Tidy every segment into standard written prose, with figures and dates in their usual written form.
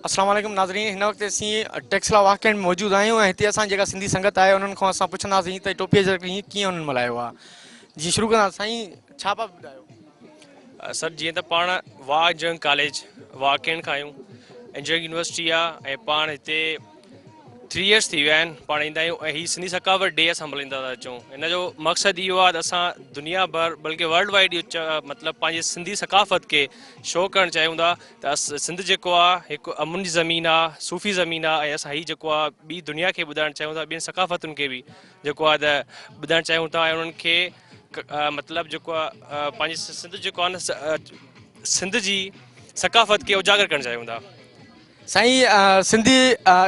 अस्सलाम वालेकुम नाज़रीन। हिन वक़्तु असीं टेक्सला वाक़िअनि में मौजूदु आहियूं ऐं हिते असां जेका सिंधी संगत आहे उन्हनि खां असां पुछंदासीं त टोपीअ जो ॾींहुं कीअं उन्हनि मल्हायो आहे। जी शुरू कंदा साईं, छा पिया ॿुधायो? सर जीअं त पाण वाह जंग कॉलेज वाक़िअनि खां आहियूं, इंजीनियरिंग यूनिवर्सिटी आहे ऐं पाण हिते 3 इयर्स थी विया आहिनि पाण ईंदा आहियूं ऐं हीअ सिंधी सकावत डे असां मल्हाईंदा था अचूं। हिन जो मक़सदु इहो आहे त असां दुनिया भर बल्कि वर्ल्ड वाइड इहो मतिलबु पंहिंजी सिंधी सकाफ़त खे शो करणु चाहियूं था त सिंध जेको आहे हिकु अमुन जी ज़मीन आहे, सूफ़ी ज़मीन आहे ऐं असां हीअ जेको आहे ॿी दुनिया खे ॿुधाइणु चाहियूं था, ॿियनि सकाफ़तुनि खे बि जेको आहे त ॿुधाइणु चाहियूं था ऐं उन्हनि खे मतिलबु जेको आहे पंहिंजी सिंध जेको आहे न सिंध जी सकाफ़त खे उजागर करणु चाहियूं था। साईं सिंधी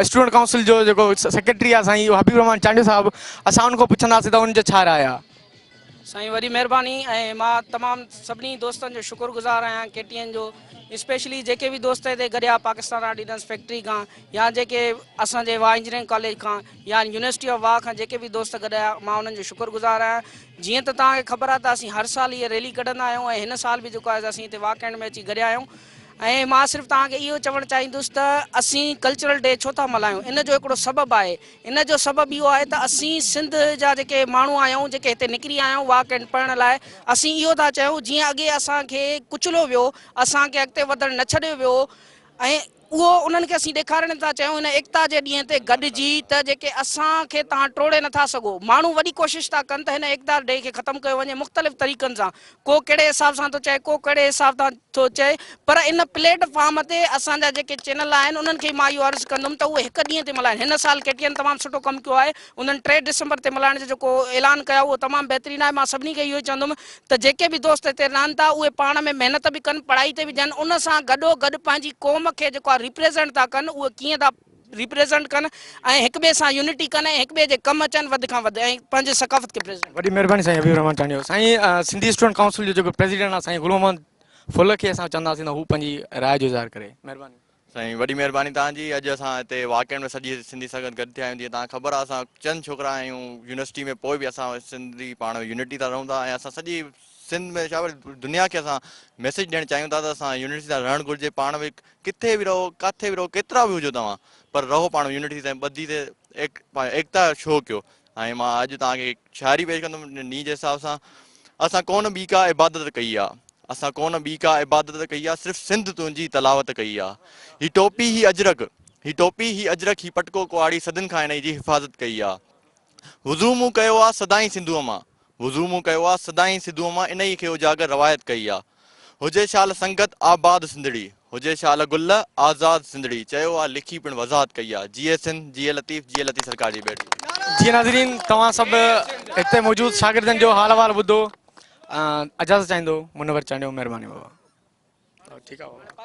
स्टूडेंट काउंसिल जो जेको सेक्रेटरी आहे साईं हबीब रहमान चांडियो साहिबु, असां उन खां पुछंदासीं त उनजो छा राय आहे। साईं वॾी महिरबानी ऐं मां तमामु सभिनी दोस्तनि जो शुक्रगुज़ार आहियां KTN जो, स्पेशली जेके बि दोस्त हिते गॾिया पाकिस्तान ऑर्डिनेंस फैक्ट्री खां या जेके असांजे वाह इंजीनियरिंग कॉलेज खां या यूनिवर्सिटी ऑफ वाह खां जेके बि दोस्त गॾिया मां उन्हनि जो शुक्रगुज़ार आहियां। जीअं त तव्हांखे ख़बर आहे त असीं हर साल इहा रैली कढंदा आहियूं ऐं हिन साल बि जेको आहे असीं हिते वाह कैंड में अची गॾिया आहियूं ऐं मां सिर्फ़ु तव्हांखे इहो चवणु चाहींदुसि त असीं कल्चरल डे छो था मल्हायूं। इन जो हिकिड़ो सबबु आहे, इन जो सबबु इहो आहे त असीं सिंध जा जेके माण्हू आहियूं जेके हिते निकिरी आया आहियूं वाह कैंड पढ़ण लाइ, असीं इहो था चाहियूं जीअं अॻे असांखे कुचलियो वियो, असांखे अॻिते वधणु न छॾियो वियो ऐं उहो उन्हनि खे असीं ॾेखारणु था चाहियूं हिन एकता जे ॾींहं ते गॾिजी त जेके असांखे तव्हां टोड़े नथा सघो। माण्हू वॾी कोशिशि था कनि त हिन एकता डे खे ख़तमु कयो वञे मुख़्तलिफ़ तरीक़नि सां, को कहिड़े हिसाब सां थो चए, को कहिड़े हिसाब सां थो चए, पर इन प्लेटफॉर्म ते असांजा जेके चैनल आहिनि उन्हनि खे मां इहो अर्ज़ु कंदुमि त उहे हिकु ॾींहं ते मल्हाइनि। हिन साल KTN तमामु सुठो कमु कयो आहे, उन्हनि 3 डिसंबर ते मल्हाइण जो जेको ऐलान कयो उहो तमामु बहितरीनु आहे। मां सभिनी खे इहो चवंदुमि त जेके बि दोस्त हिते रहनि था उहे पाण में महिनत बि कनि, पढ़ाई ते बि ॾियनि, उन सां गॾोगॾु पंहिंजी क़ौम खे जेको आहे रिप्रेज़ेंट था कनि, उहे कीअं था रिप्रेज़ेंट कनि ऐं हिक ॿिए सां यूनिटी कनि ऐं हिक ॿिए जे कमु अचनि वधि खां वधि ऐं पंहिंजे सकाफ़त खे प्रेज़ेंट। वॾी महिरबानी साईं हबीब रहमान चांडियो। साईं सिंधी स्टूडेंट काउंसिल जो जेको प्रेसिडेंट आहे साईं गुलाम मोहम्मद फुल खे असां चवंदासीं त हू पंहिंजी राय जो इज़हार करे। महिरबानी साईं, वॾी महिरबानी तव्हांजी। अॼु असां हिते वाक़िअनि में सॼी सिंधी संगत गॾु थिया आहियूं। जीअं तव्हांखे ख़बर आहे असां चंद छोकिरा आहियूं यूनिवर्सिटी में, पोइ बि असां सिंधी पाण यूनिटी था रहूं था ऐं असां सॼी सिंध में छा दुनिया खे असां मैसेज ॾियणु चाहियूं था त असां यूनिटी सां रहणु घुरिजे। पाण में किथे बि रहो, किथे बि रहो, केतिरा बि हुजो तव्हां, पर रहो पाण यूनिटी सां, ॿधी ते एकता शो कयो। ऐं मां अॼु तव्हांखे शाइरी पेश कंदुमि ॾींहं जे हिसाब सां। असां कोन ॿी का इबादत कई आहे, असां कोन ॿी का इबादत कई आहे, सिर्फ़ु सिंध तुंहिंजी तलावत कई आहे। ही टोपी ही अजरक, ही टोपी ही अजरक, ही पटको कुआड़ी सदिन खां हिन जी हिफ़ाज़त कई आहे। वुज़ू मूं कयो आहे सदाईं सिंधूअ मां, वुज़ू मूं कयो आहे सदाईं सिंधूअ मां, इन ई खे उजागर रवायत कई आहे। हुजे शाल संगत आबाद सिंधड़ी, हुजे शाल गुल आज़ाद सिंधड़ी, चयो आहे लिखी पिणु वज़ाहत कई आहे। जीए सिंध, जीए लतीफ़, जीए लतीफ़ सरकार जी बेटी। जी नाज़रीन, तव्हां सभु हिते मौजूदु शागिर्दनि जो हाल अहिवाल ॿुधो। इजाज़त चाहींदो मुनवर चांडियो। महिरबानी बाबा। ठीकु आहे बाबा।